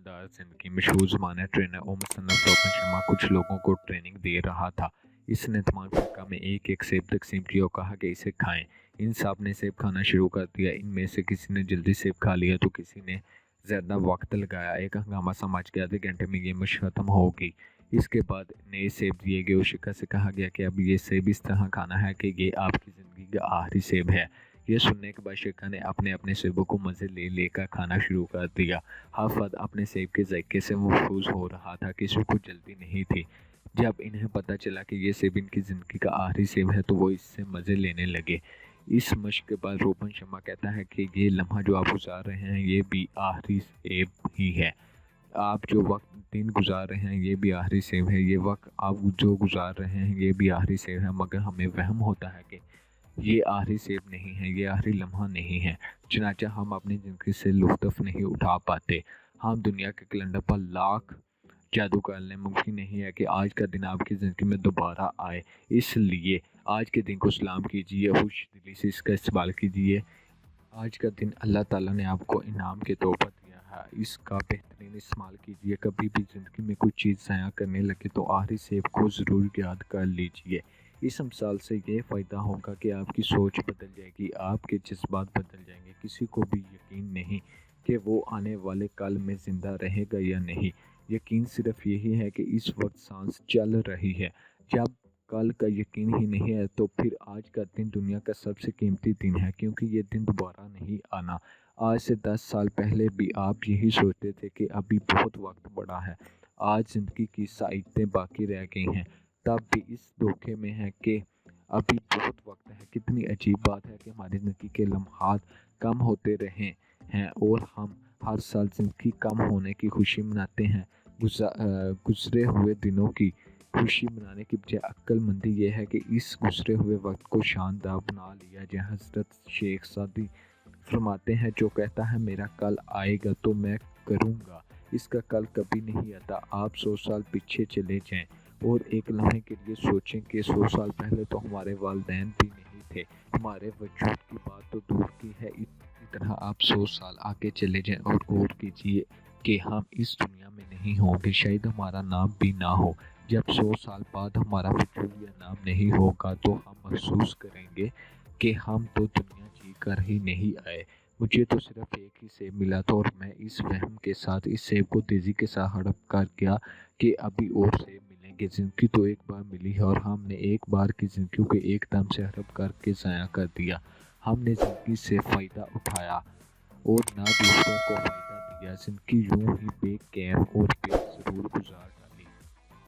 शानदार जिंदगी मशहूर ज़माना ट्रेनर और मुसन्नफ़ रोशन शर्मा कुछ लोगों को ट्रेनिंग दे रहा था। इसने तमाम फिरका में एक एक सेब तकसीम किया और कहा कि इसे खाएं। इन सब ने सेब खाना शुरू कर दिया। इनमें से किसी ने जल्दी सेब खा लिया तो किसी ने ज़्यादा वक्त लगाया। एक हंगामा सा मच गया। आधे घंटे में ये मशक ख़त्म होगी। इसके बाद नए सेब दिए गए और शिखा से कहा गया कि अब ये सेब इस तरह खाना है कि ये आपकी ज़िंदगी का आखिरी सेब है। ये सुनने के बाद शिखा ने अपने अपने सेबों को मज़े ले लेकर खाना शुरू कर दिया। हर फर्द अपने सेब के जायके से महफूज हो रहा था। किसी को जल्दी नहीं थी। जब इन्हें पता चला कि ये सेब इनकी ज़िंदगी का आखिरी सेब है तो वो इससे मज़े लेने लगे। इस मशक के बाद रोशन शर्मा कहता है कि ये लम्हा जो आप गुजार रहे हैं ये भी आखिरी सेब ही है। आप जो वक्त दिन गुजार रहे हैं ये भी आखिरी सेब है। ये वक्त आप जो गुजार रहे हैं ये भी आखिरी सेब है। मगर हमें वहम होता है कि ये आखिरी सेब नहीं है, ये आखिरी लम्हा नहीं है। चुनांचे हम अपनी ज़िंदगी से लुत्फ़ नहीं उठा पाते। हम दुनिया के कैलेंडर पर लाख जादू कर लें, मुमकिन नहीं है कि आज का दिन आपकी ज़िंदगी में दोबारा आए। इसलिए आज के दिन को सलाम कीजिए, खुश दिली से इसका इस्तेमाल कीजिए। आज का दिन अल्लाह ताला ने आपको इनाम के तौर पर दिया है, इसका बेहतरीन इस्तेमाल कीजिए। कभी भी ज़िंदगी में कोई चीज़ ज़ाया करने लगे तो आखिरी सेब को ज़रूर याद कर लीजिए। इस मिसाल से ये फ़ायदा होगा कि आपकी सोच बदल जाएगी, आपके जज्बात बदल जाएंगे। किसी को भी यकीन नहीं कि वो आने वाले कल में ज़िंदा रहेगा या नहीं। यकीन सिर्फ यही है कि इस वक्त सांस चल रही है। जब कल का यकीन ही नहीं है तो फिर आज का दिन दुनिया का सबसे कीमती दिन है, क्योंकि ये दिन दोबारा नहीं आना। आज से 10 साल पहले भी आप यही सोचते थे कि अभी बहुत वक्त बड़ा है, आज ज़िंदगी की साइटें बाकी रह गई हैं। तब भी इस धोखे में है कि अभी बहुत वक्त है। कितनी अजीब बात है कि हमारी ज़िंदगी के लम्हात कम होते रहे हैं और हम हर साल ज़िंदगी कम होने की खुशी मनाते हैं। गुज़रे हुए दिनों की खुशी मनाने की बजाय अक्लमंदी ये है कि इस गुज़रे हुए वक्त को शानदार बना लिया जाए। हज़रत शेख सादी फरमाते हैं, जो कहता है मेरा कल आएगा तो मैं करूँगा, इसका कल कभी नहीं आता। आप 100 साल पीछे चले जाएं और एक लम्हे के लिए सोचें कि 100 साल पहले तो हमारे वालिदैन भी नहीं थे। हमारे वजूद की बात तो दूर की है, इसी तरह आप 100 साल आगे चले जाएं और गौर कीजिए कि हम इस दुनिया में नहीं होंगे, शायद हमारा नाम भी ना हो। जब 100 साल बाद हमारा वजूद या नाम नहीं होगा तो हम महसूस करेंगे कि हम तो दुनिया जी कर ही नहीं आए। मुझे तो सिर्फ एक ही सेब मिला था और मैं इस वहम के साथ इस सेब को तेज़ी के साथ हड़प कर गया कि अभी और सेब मिलेंगे। ज़िंदगी तो एक बार मिली है और हमने एक बार की ज़िंदगी को एकदम से हड़प करके ज़ाया कर दिया। हमने ज़िंदगी से फ़ायदा उठाया और ना दूसरों को फ़ायदा दिया। ज़िंदगी यूं ही बेकैफ और बेसरूर गुजार